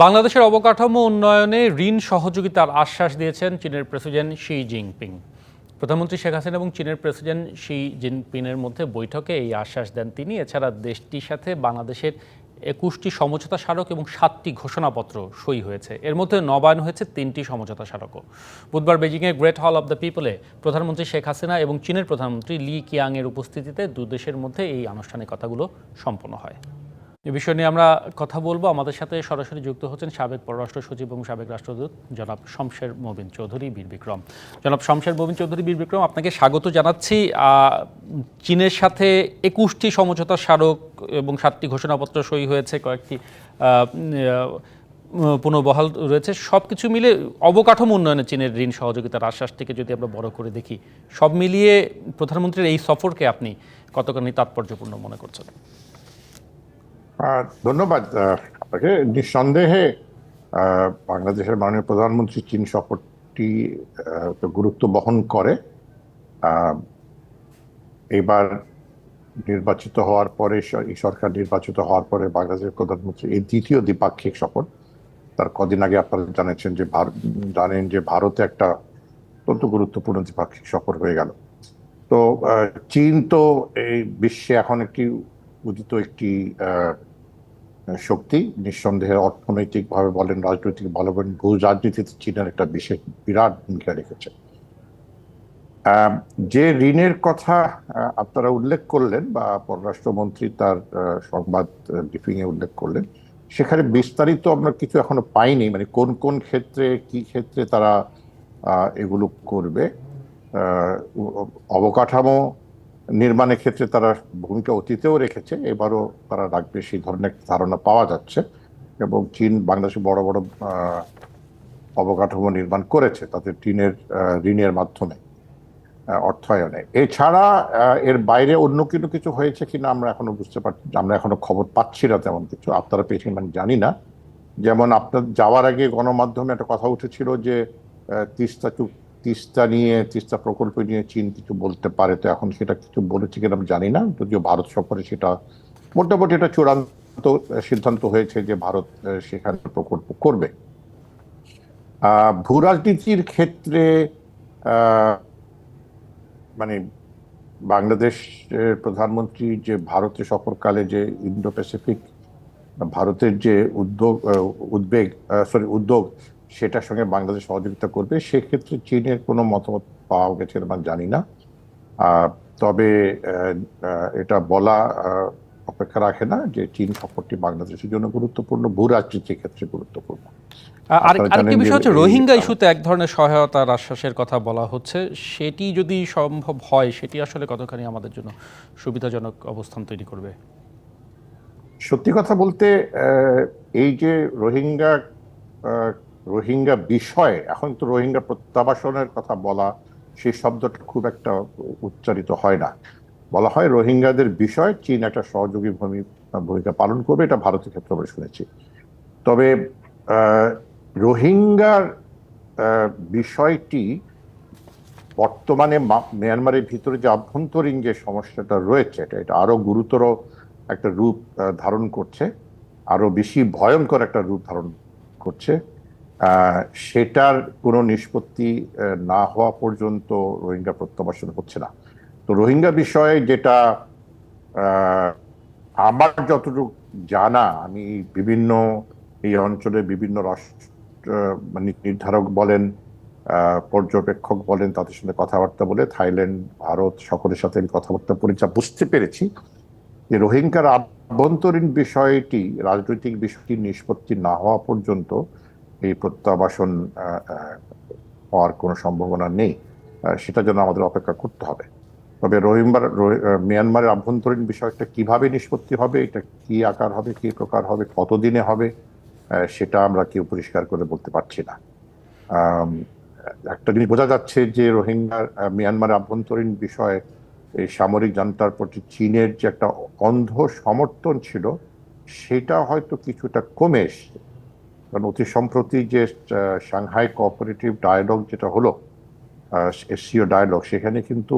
বাংলাদেশের অবকাঠামো উন্নয়নে ঋণ সহযোগিতার আশ্বাস দিয়েছেন চীনের প্রেসিডেন্ট শি জিনপিং। প্রধানমন্ত্রী শেখ হাসিনা এবং চীনের প্রেসিডেন্ট শি জিনপিংয়ের মধ্যে বৈঠকে এই আশ্বাস দেন তিনি। এছাড়া দেশটির সাথে বাংলাদেশের 21টি সমঝোতা স্মারক এবং 7টি ঘোষণাপত্র সই হয়েছে। এর মধ্যে নবায়ন হয়েছে 3টি সমঝোতা স্মারকও। বুধবার বেজিংয়ের গ্রেট হল অব দ্য পিপলে প্রধানমন্ত্রী শেখ হাসিনা এবং চীনের প্রধানমন্ত্রী লি কিয়াংয়ের উপস্থিতিতে দুদেশের মধ্যে এই আনুষ্ঠানিকতাগুলো সম্পন্ন হয়। এ বিষয় নিয়ে আমরা কথা বলবো। আমাদের সাথে সরাসরি যুক্ত হচ্ছেন সাবেক পররাষ্ট্র সচিব এবং সাবেক রাষ্ট্রদূত জনাব শমশের মোবিন চৌধুরী বীর বিক্রম। জনাব শমশের মোবিন চৌধুরী বীর বিক্রম, আপনাকে স্বাগত জানাচ্ছি। চীনের সাথে 21টি সমঝোতা স্মারক এবং 7টি ঘোষণাপত্র সই হয়েছে, কয়েকটি পুনর্বহাল রয়েছে। সব কিছু মিলে অবকাঠামো উন্নয়নে চীনের ঋণ সহযোগিতার আশ্বাসটিকে যদি আমরা বড় করে দেখি, সব মিলিয়ে প্রধানমন্ত্রীর এই সফরকে আপনি কতখানি তাৎপর্যপূর্ণ মনে করছেন? ধন্যবাদ আপনাকে। নিঃসন্দেহে বাংলাদেশের মাননীয় প্রধানমন্ত্রী চীন সফরটি গুরুত্ব বহন করে। এবার নির্বাচিত হওয়ার পরে, এই সরকার নির্বাচিত হওয়ার পরে বাংলাদেশের প্রধানমন্ত্রী এই দ্বিতীয় দ্বিপাক্ষিক সফর। তার কদিন আগে আপনারা জানেন যে ভারতে একটা অত্যন্ত গুরুত্বপূর্ণ দ্বিপাক্ষিক সফর হয়ে গেল। তো চীন তো এই বিশ্বে এখন একটি উদিত একটি শক্তি। নিঃসন্দেহে অর্থনৈতিকভাবে বলেন, রাজনৈতিক বলেন, ভূ রাজনীতিতে চীনের একটা বিশেষ বিরাট ভূমিকা রেখেছে। যে ঋণের কথা আপনারা উল্লেখ করলেন বা পররাষ্ট্রমন্ত্রী তার সংবাদ ব্রিফিং এ উল্লেখ করলেন, সেখানে বিস্তারিত আমরা কিছু এখনো পাইনি, মানে কোন কোন ক্ষেত্রে কি ক্ষেত্রে তারা এগুলো করবে। অবকাঠামো নির্মাণের ক্ষেত্রে তারা ভূমিকা অতীতেও রেখেছে, এবারও তারা রাখবে, সেই ধরনের ধারণা পাওয়া যাচ্ছে। এবং চীন বাংলাদেশে বড় বড় অবকাঠামো নির্মাণ করেছে তাদের ঋণের মাধ্যমে, অর্থায়নে। এছাড়া এর বাইরে অন্য কিছু হয়েছে কিনা আমরা এখনো বুঝতে পারছি, আমরা এখনো খবর পাচ্ছি না তেমন কিছু। আপনারা পেয়েছেন মানে জানি না। যেমন আপনার যাওয়ার আগে গণমাধ্যমে একটা কথা উঠেছিল যে তিস্তা প্রকল্প নিয়ে চীন কিছু বলতে পারে। তো এখন সেটা কিছু বলেছে কিনা আমি জানি না, যদিও ভারত সফরে সেটা মোটামুটি এটা চূড়ান্ত সিদ্ধান্ত হয়েছে যে ভারত সেখানে প্রকল্প করবে। ভূ রাজনীতির ক্ষেত্রে মানে বাংলাদেশের প্রধানমন্ত্রী যে ভারতে সফরকালে যে ইন্দো প্যাসিফিক ভারতের যে উদ্যোগ সেটার সঙ্গে বাংলাদেশ সহযোগিতা করবে, সেক্ষেত্রে চীনের কোনো মতামত পাওয়া গেছে আমি জানি না। তবে এটা বলা অপেক্ষা রাখে না যে চীন সফরটি বাংলাদেশের জন্য গুরুত্বপূর্ণ, ভূ রাজনীতির ক্ষেত্রে গুরুত্বপূর্ণ। আরেকটি বিষয় হচ্ছে রোহিঙ্গা ইস্যুতে এক ধরনের সহায়তার আশ্বাসের কথা বলা হচ্ছে। সেটি যদি সম্ভব হয়, সেটি আসলে কতখানি আমাদের জন্য সুবিধাজনক অবস্থান তৈরি করবে? সত্যি কথা বলতে এই যে রোহিঙ্গা বিষয়ে এখন তো রোহিঙ্গা প্রত্যাবাসনের কথা বলা, সেই শব্দটা খুব একটা উচ্চারিত হয় না। বলা হয় রোহিঙ্গাদের বিষয়ে চীন একটা সহযোগী ভূমিকা পালন করবে, এটা ভারতের ক্ষেত্রে আমরা শুনেছি। তবে রোহিঙ্গার বিষয়টি বর্তমানে মিয়ানমারের ভিতরে যে আভ্যন্তরীণ যে সমস্যাটা রয়েছে, এটা আরো গুরুতর একটা রূপ ধারণ করছে, আরো বেশি ভয়ঙ্কর একটা রূপ ধারণ করছে। সেটার কোনো নিষ্পত্তি না হওয়া পর্যন্ত রোহিঙ্গা প্রত্যাবাসন হচ্ছে না। তো রোহিঙ্গা বিষয়ে যেটা আমার যতটুকু জানা, আমি বিভিন্ন এই অঞ্চলে বিভিন্ন রাষ্ট্র মানে নির্ধারক বলেন, পর্যবেক্ষক বলেন, তাদের সঙ্গে কথাবার্তা বলে, থাইল্যান্ড, ভারত সকলের সাথে আমি কথাবার্তা বলে যা বুঝতে পেরেছি যে রোহিঙ্গার আভ্যন্তরীণ বিষয়টি, রাজনৈতিক বিষয়টি নিষ্পত্তি না হওয়া পর্যন্ত এই প্রত্যাবাসন হওয়ার কোনো সম্ভাবনা নেই। সেটা জন্য আমাদের অপেক্ষা করতে হবে। তবে মিয়ানমারের আভ্যন্তরীণ বিষয়টা কিভাবে নিষ্পত্তি হবে, এটা কি আকার হবে, কি প্রকার হবে, কতদিনে হবে, সেটা আমরা কেউ পরিষ্কার করে বলতে পারছি না। একটা জিনিস বোঝা যাচ্ছে যে মিয়ানমারের আভ্যন্তরীণ বিষয়ে এই সামরিক জান্তার প্রতি চীনের যে একটা অন্ধ সমর্থন ছিল, সেটা হয়তো কিছুটা কমে এসছে। কারণ অতি সম্প্রতি যে সাংহাই কোঅপারেটিভ ডায়ালগ যেটা হলো, এসসিও ডায়ালগ, সেখানে কিন্তু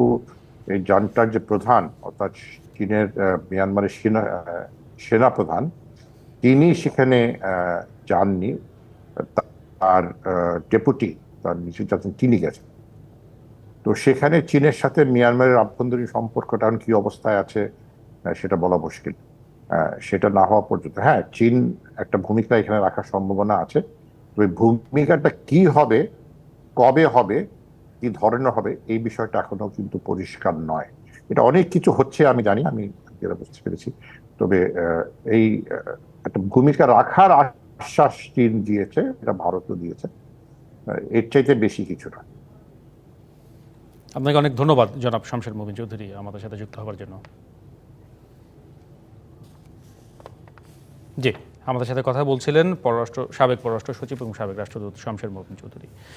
এই জান্তার যে প্রধান, অর্থাৎ চীনের মিয়ানমারের সেনা প্রধান, তিনি সেখানে যাননি, তার ডেপুটি, তার নিচে যাচ্ছেন, তিনি গেছেন। তো সেখানে চীনের সাথে মিয়ানমারের আভ্যন্তরীণ সম্পর্কটা এখন কি অবস্থায় আছে সেটা বলা মুশকিল। সেটা না হওয়া পর্যন্ত হ্যাঁ, চীন একটা ভূমিকা এখানে রাখার সম্ভাবনা আছে, তবে ভূমিকাটা কি হবে, কবে হবে, কি ধরনের হবে, এই বিষয়টা এখনো কিন্তু পরিষ্কার নয়। এটা অনেক কিছু হচ্ছে আমি জানি, আমি যেটা বুঝতে পেরেছি। তবে এই একটা ভূমিকা রাখার আশ্বাস চীন দিয়েছে, এটা ভারতও দিয়েছে, এর চাইতে বেশি কিছু না। আপনাকে অনেক ধন্যবাদ জনাব শামসের মুবিন চৌধুরী আমাদের সাথে যুক্ত হওয়ার জন্য। জি, আমাদের সাথে কথা বলছিলেন সাবেক পররাষ্ট্র সচিব এবং সাবেক রাষ্ট্রদূত শামসের মুবিন চৌধুরী।